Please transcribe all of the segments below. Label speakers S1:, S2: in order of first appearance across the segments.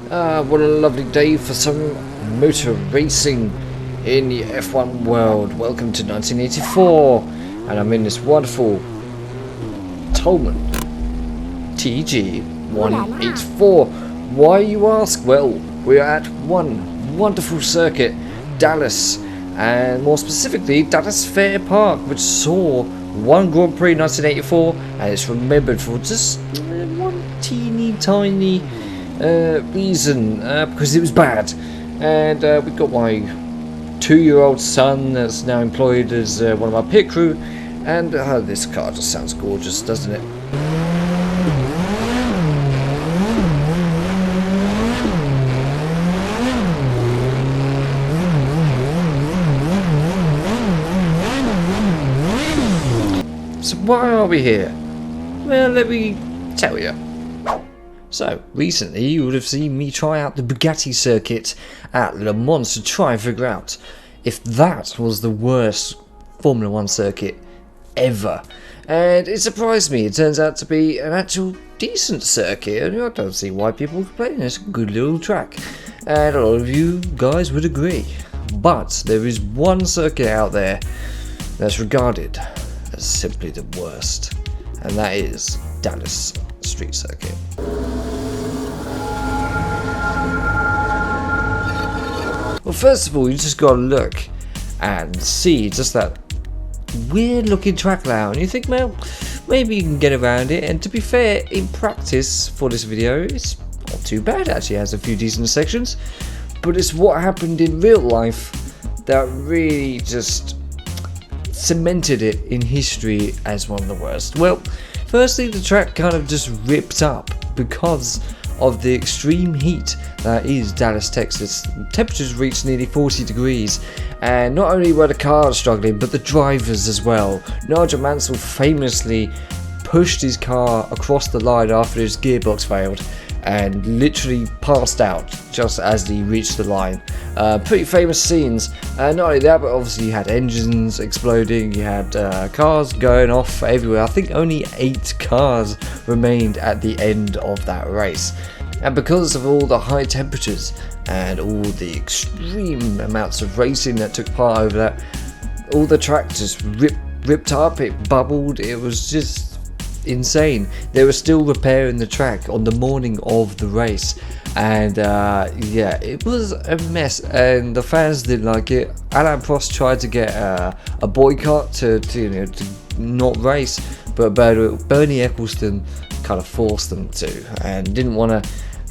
S1: What a lovely day for some motor racing in the F1 world. Welcome to 1984, and I'm in this wonderful Tolman TG184. Why, you ask? Well, we're at one wonderful circuit, Dallas, and more specifically Dallas Fair Park, which saw one Grand Prix 1984, and it's remembered for just one teeny tiny reason, because it was bad. And we've got my 2-year-old son that's now employed as one of my pit crew, and this car just sounds gorgeous, doesn't it? So why are we here? Well, let me tell you. So, recently you would have seen me try out the Bugatti circuit at Le Mans to try and figure out if that was the worst Formula 1 circuit ever. And it surprised me. It turns out to be an actual decent circuit, and I don't see why people complain. It's a good little track, and a lot of you guys would agree. But there is one circuit out there that's regarded as simply the worst, and that is Dallas Street Circuit. Well, first of all, you just gotta look and see just that weird looking track layout, and you think, well, maybe you can get around it. And to be fair, in practice for this video, it's not too bad. Actually, it has a few decent sections, but it's what happened in real life that really just cemented it in history as one of the worst. Well, firstly, the track kind of just ripped up because of the extreme heat that is Dallas, Texas. Temperatures reached nearly 40 degrees, and not only were the cars struggling, but the drivers as well. Nigel Mansell famously pushed his car across the line after his gearbox failed, and literally passed out just as he reached the line. Pretty famous scenes. Not only that, but obviously you had engines exploding, you had cars going off everywhere. I think only 8 cars remained at the end of that race. And because of all the high temperatures and all the extreme amounts of racing that took part over that, all the track just ripped up, it bubbled, it was just insane. They were still repairing the track on the morning of the race, and yeah, it was a mess, and the fans didn't like it. Alain Prost tried to get a boycott to not race, but Bernie Ecclestone kind of forced them to, and didn't want to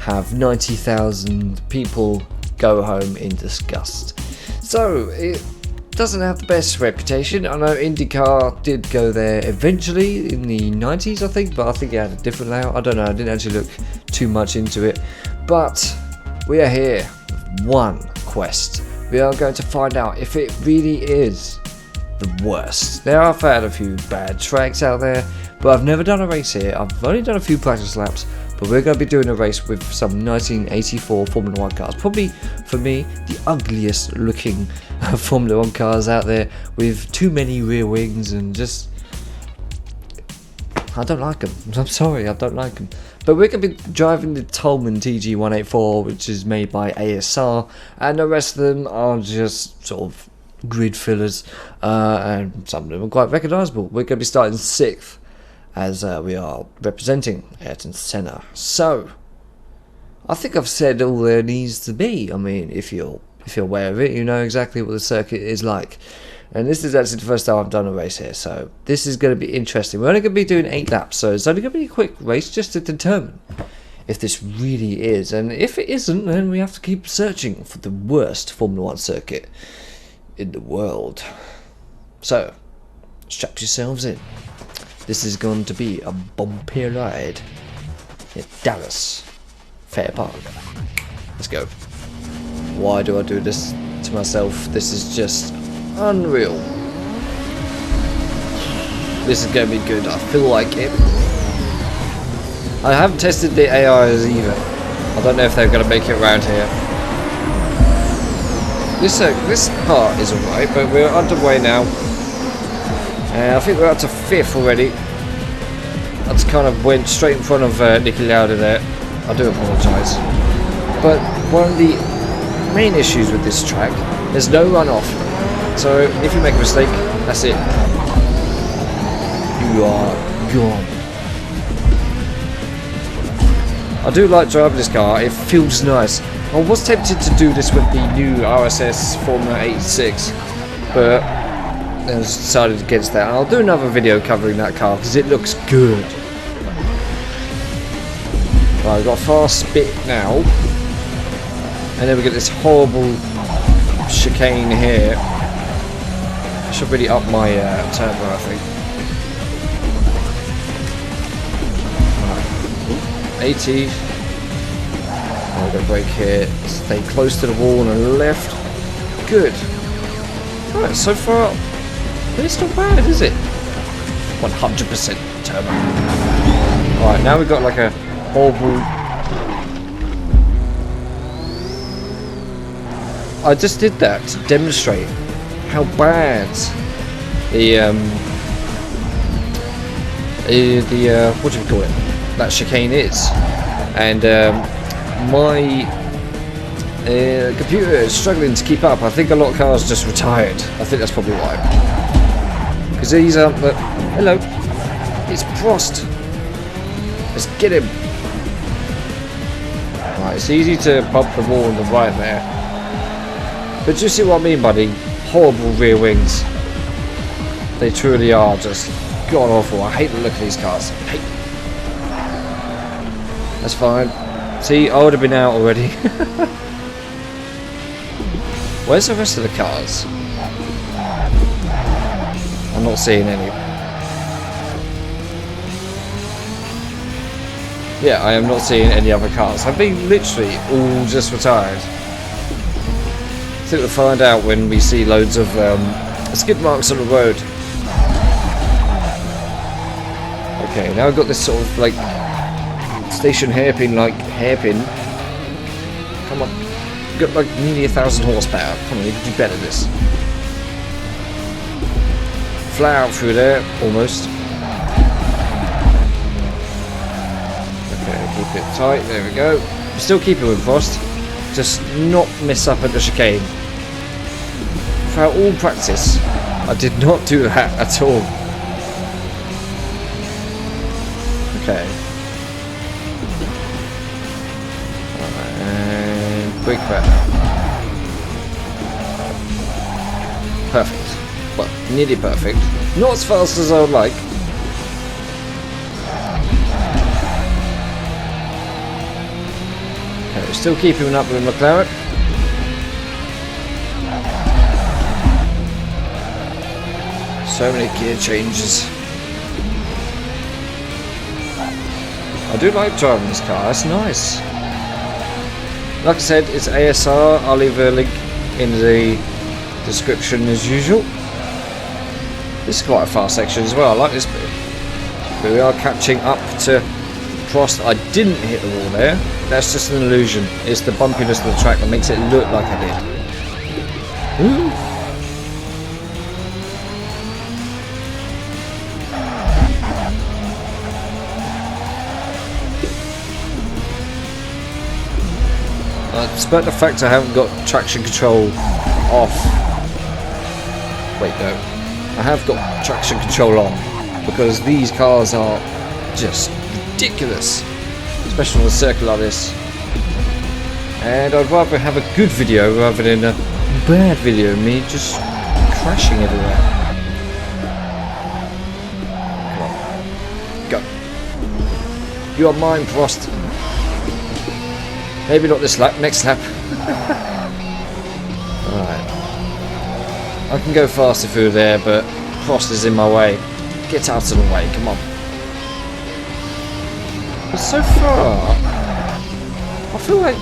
S1: have 90,000 people go home in disgust. So it doesn't have the best reputation. I know IndyCar did go there eventually in the 90s, I think, but I think it had a different layout. I don't know, I didn't actually look too much into it. But we are here with one quest. We are going to find out if it really is the worst. Now, I've had a few bad tracks out there, but I've never done a race here. I've only done a few practice laps, but we're going to be doing a race with some 1984 Formula 1 cars. Probably, for me, the ugliest looking Formula 1 cars out there, with too many rear wings, and just, I don't like them. I'm sorry, I don't like them. But we're going to be driving the Tolman TG184, which is made by ASR, and the rest of them are just sort of grid fillers, and some of them are quite recognisable. We're going to be starting 6th, as we are representing Ayrton Senna. So, I think I've said all there needs to be. I mean, if you're aware of it, you know exactly what the circuit is like. And this is actually the first time I've done a race here, so this is going to be interesting. We're only going to be doing 8 laps, so it's only going to be a quick race just to determine if this really is. And if it isn't, then we have to keep searching for the worst Formula 1 circuit in the world. So, strap yourselves in. This is going to be a bumpy ride at Dallas Fair Park. Let's go. Why do I do this to myself? This is just unreal. This is going to be good. I feel like it. I haven't tested the AIs either. I don't know if they're going to make it around here. This part is alright, but we're underway now. I think we're up to 5th already. I just kind of went straight in front of Nicky Lauda there. I do apologise. But one of the main issues with this track, there's no runoff. So if you make a mistake, that's it. You are gone. I do like driving this car, it feels nice. I was tempted to do this with the new RSS Formula 86, but I decided against that. I'll do another video covering that car because it looks good. Right, we've got a fast bit now, and then we get this horrible chicane here. I should really up my turbo, I think. 80. I'm going to brake here. Stay close to the wall on the left. Good. Right, so far, it's not bad, is it? 100% turbo. Right, now we've got like a horrible. I just did that to demonstrate how bad the what do you call it? That chicane is, and my computer is struggling to keep up. I think a lot of cars just retired. I think that's probably why. Because these aren't the... Hello, it's Prost. Let's get him. Right, it's easy to bump the wall on the right there, but do you see what I mean by the horrible rear wings? They truly are just god awful. I hate the look of these cars. That's fine. See, I would have been out already. Where's the rest of the cars? I'm not seeing any. Yeah, I am not seeing any other cars. I've been literally all just retired. I think we'll find out when we see loads of skid marks on the road. Okay, now I've got this sort of like station hairpin, Come on, you've got like nearly 1,000 horsepower. Come on, you can do better than this. Fly out through there, almost. Okay, keep it tight. There we go. Still keep it with Prost. Just not mess up at the chicane. Throughout all practice, I did not do that at all. Okay. And quick back. Perfect. Well, nearly perfect. Not as fast as I would like. Okay, we're still keeping up with McLaren. So many gear changes. I do like driving this car, it's nice. Like I said, it's ASR, I'll leave a link in the description as usual. This is quite a fast section as well, I like this bit. But we are catching up to Prost. I didn't hit the wall there, that's just an illusion. It's the bumpiness of the track that makes it look like I did. Ooh. Despite the fact I haven't got traction control off. Wait, no. I have got traction control on because these cars are just ridiculous, especially on a circuit like this. And I'd rather have a good video rather than a bad video of me just crashing everywhere. Come on. Go. You are mine, Prost. Maybe not this lap, next lap. Alright. I can go faster through there, but Prost is in my way. Get out of the way, come on. But so far, I feel like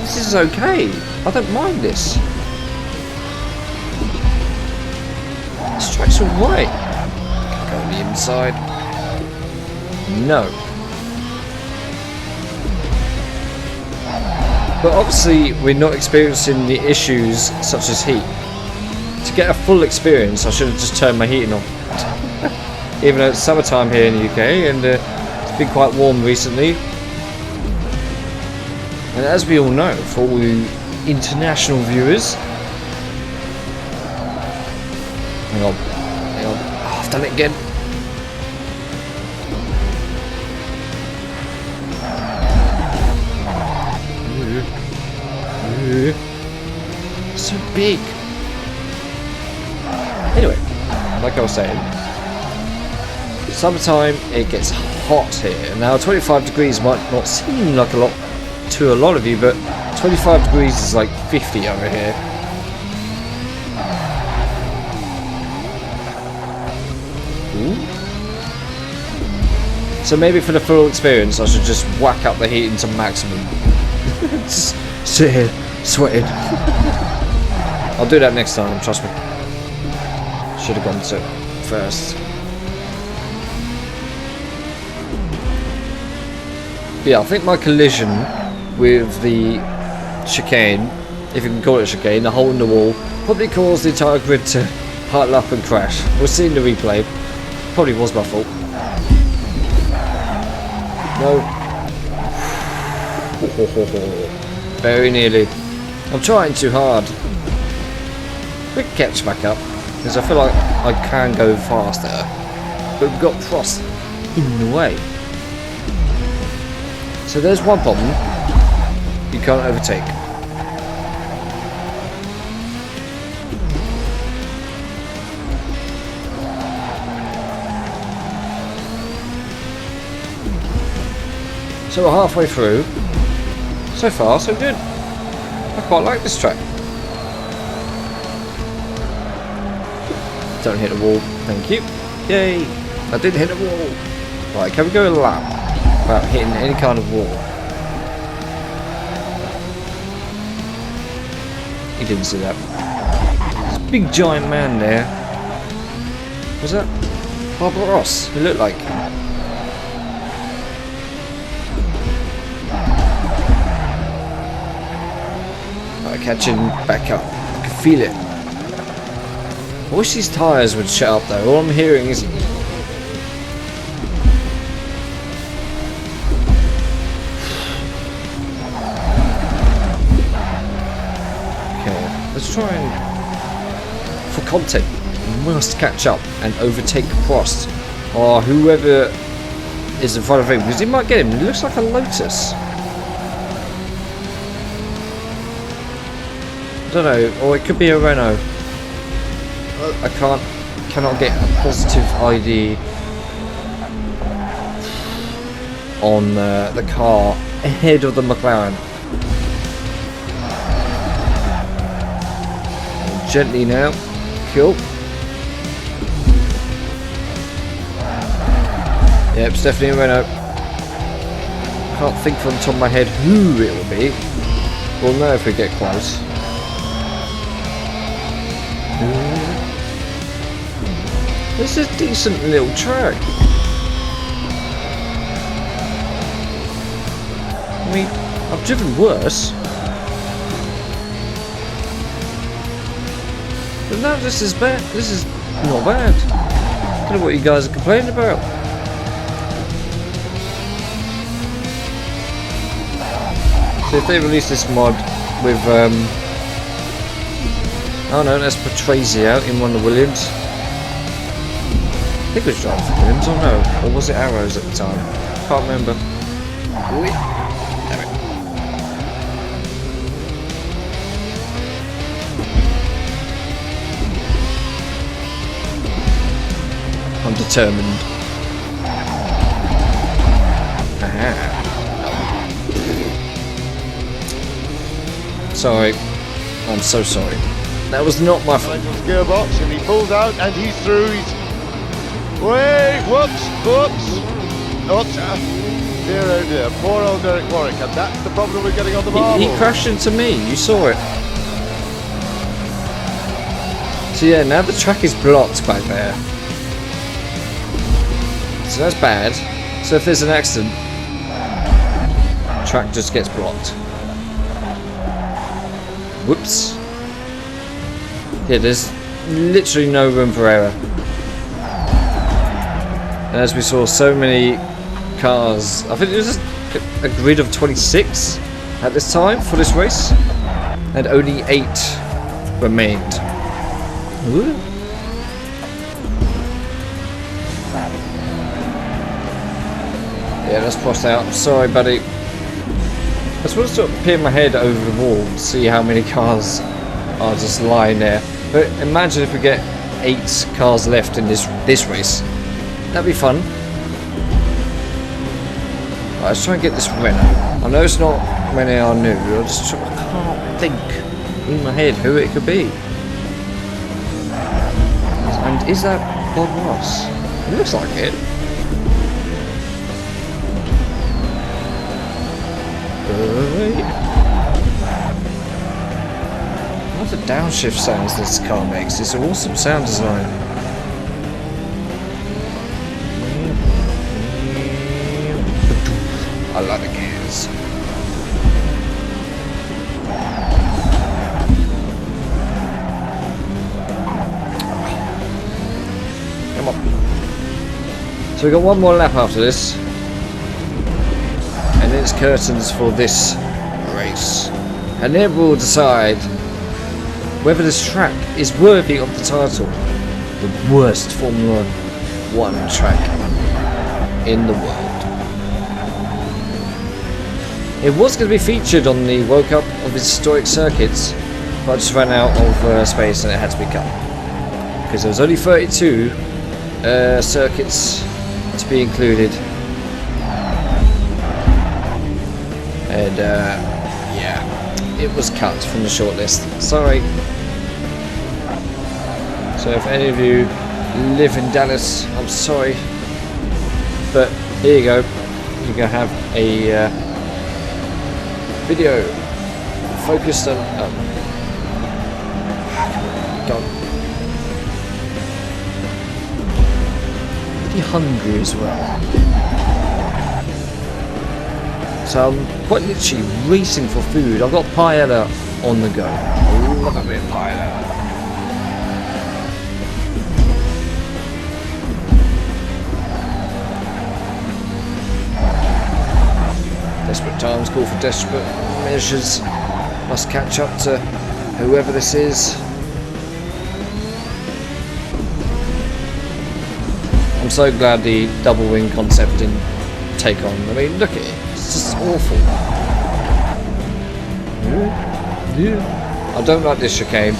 S1: this is okay. I don't mind this. This track's alright. Go on the inside. No. But obviously we're not experiencing the issues such as heat. To get a full experience I should have just turned my heating on. Even though it's summertime here in the UK and it's been quite warm recently. And as we all know, for all you international viewers, hang on, oh, I've done it again. So big. Anyway, like I was saying, summertime it gets hot here. Now 25 degrees might not seem like a lot to a lot of you, but 25 degrees is like 50 over here. Ooh. So maybe for the full experience I should just whack up the heating to maximum. Just sit here sweating. I'll do that next time, trust me. Should have gone to it first. Yeah, I think my collision with the chicane, if you can call it a chicane, the hole in the wall, probably caused the entire grid to huddle up and crash. We'll see in the replay. Probably was my fault. No. Very nearly. I'm trying too hard. Quick catch back up, because I feel like I can go faster, but we've got Prost in the way. So there's one problem, you can't overtake. So we're halfway through. So far, so good. I quite like this track. Don't hit the wall, thank you. Yay! I didn't hit the wall. Right, can we go a lap without hitting any kind of wall? You didn't see that. There's a big giant man there. Was that Barbara Ross? It looked like. Right, catching back up. I can feel it. I wish these tyres would shut up though. All I'm hearing is... Okay, let's try and... For content, we must catch up and overtake Prost. Or whoever is in front of him, because he might get him. He looks like a Lotus. I don't know, or it could be a Renault. I cannot get a positive ID on the car ahead of the McLaren. Gently now, cool. Yep, it's definitely a Renault. Can't think from the top of my head who it will be. We'll know if we get close. This is a decent little track. I mean, I've driven worse. But no, this is bad. This is not bad. I don't know what you guys are complaining about. So if they release this mod with, oh no, that's Patrese out in one of the Williams. I think it was driving for Williams, or no? Or was it Arrows at the time? Can't remember. Oi. Damn it. I'm determined. Aha. Sorry. I'm so sorry. That was not my fault.
S2: Gearbox, and he pulls out and he's through. He's wait, whoops. Oh dear, oh dear. Poor old Derek Warwick, and that's the problem we're getting on the marble.
S1: He crashed into me. You saw it. So yeah, now the track is blocked back there. So that's bad. So if there's an accident, the track just gets blocked. Whoops. Yeah, there's literally no room for error. And as we saw, so many cars. I think it was a grid of 26. at this time for this race, and only 8 remained. Ooh. Yeah, let's cross out. Sorry, buddy. I just want to sort of peer my head over the wall to see how many cars are just lying there. But imagine if we get 8 cars left in this race. That'd be fun. Right, let's try and get this Renault. I know it's not many are new. I can't think in my head who it could be. And is that Bob Ross? It looks like it. I love the downshift sounds this car makes. It's an awesome sound design. I love the gears. Come on. So we've got one more lap after this. And it's curtains for this race. And then we'll decide whether this track is worthy of the title. The worst Formula 1 track in the world. It was going to be featured on the World Cup of Historic Circuits, but I just ran out of space and it had to be cut. Because there was only 32 circuits to be included. And yeah, it was cut from the shortlist. Sorry. So if any of you live in Dallas, I'm sorry. But here you go. You're going to have a video focused on God. Pretty hungry as well. So I'm quite literally racing for food. I've got paella on the go. I love a bit of paella. Desperate times call for desperate measures. Must catch up to whoever this is. I'm so glad the double wing concept didn't take on. I mean, look at it. It's just awful. I don't like this chicane.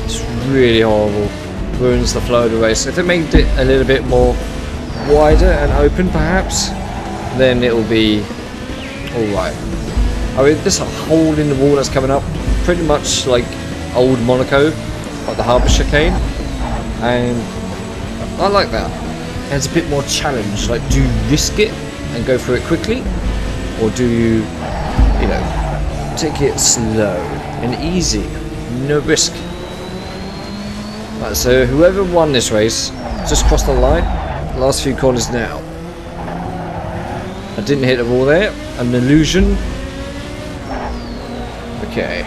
S1: It's really horrible. Ruins the flow of the race. If they made it a little bit more wider and open, perhaps, then it will be alright. I mean, this hole in the wall that's coming up, pretty much like old Monaco, like the harbour chicane, and I like that. It's a bit more challenge. Like, do you risk it and go through it quickly, or do you, you know, take it slow and easy, no risk? Right, so whoever won this race just crossed the line. Last few corners now. I didn't hit the wall there. An illusion. Okay.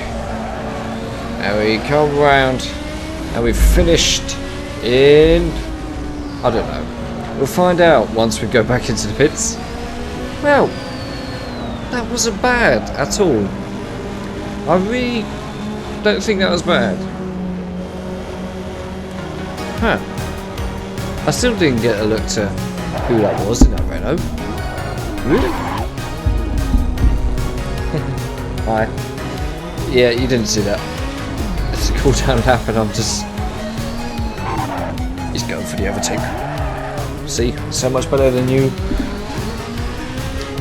S1: And we come round and we've finished in, I don't know. We'll find out once we go back into the pits. Well, that wasn't bad at all. I really don't think that was bad. Huh. I still didn't get a look to who that was in that Renault. Really? Hi. Yeah, you didn't see that. It's a cool down lap and I'm just... He's going for the overtake. See? So much better than you.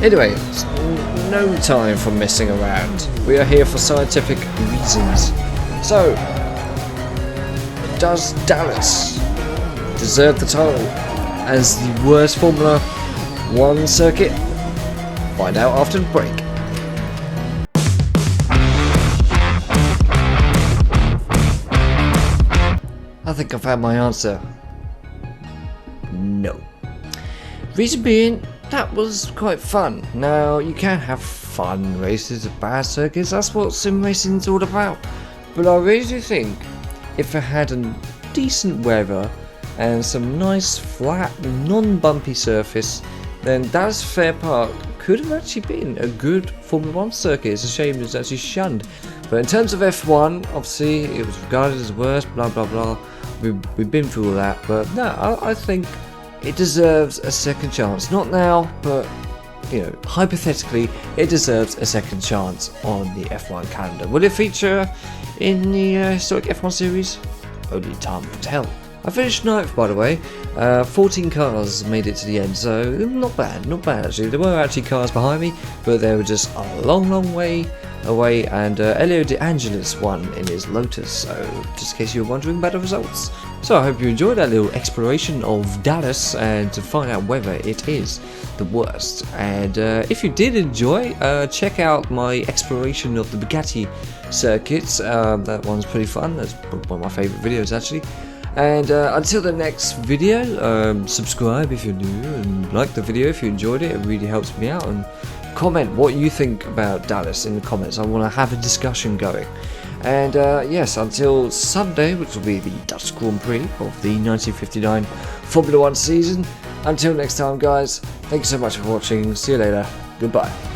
S1: Anyway, it's no time for messing around. We are here for scientific reasons. So, does Dallas deserve the title as the worst Formula 1 circuit? Find out after the break. I think I've had my answer. No. Reason being, that was quite fun. Now, you can have fun races at bad circuits, that's what sim racing's all about. But I really do think if it had a decent weather and some nice flat, non-bumpy surface, then Dallas Fair Park could have actually been a good Formula 1 circuit. It's a shame it's actually shunned. But in terms of F1, obviously it was regarded as worst, blah blah blah. We've been through all that, but no, I think it deserves a second chance. Not now, but you know, hypothetically, it deserves a second chance on the F1 calendar. Will it feature in the historic F1 series? Only time will tell. I finished 9th, by the way. 14 cars made it to the end, so not bad actually. There were actually cars behind me, but they were just a long way away, and Elio De Angelis won in his Lotus, so just in case you were wondering about the results. So I hope you enjoyed that little exploration of Dallas and to find out whether it is the worst. And if you did enjoy, check out my exploration of the Bugatti circuits. That one's pretty fun. That's one of my favourite videos actually. And until the next video, subscribe if you're new, and like the video if you enjoyed it. It really helps me out. And comment what you think about Dallas in the comments. I want to have a discussion going. And yes, until Sunday, which will be the Dallas Grand Prix of the 1959 Formula 1 season. Until next time, guys, thank you so much for watching. See you later. Goodbye.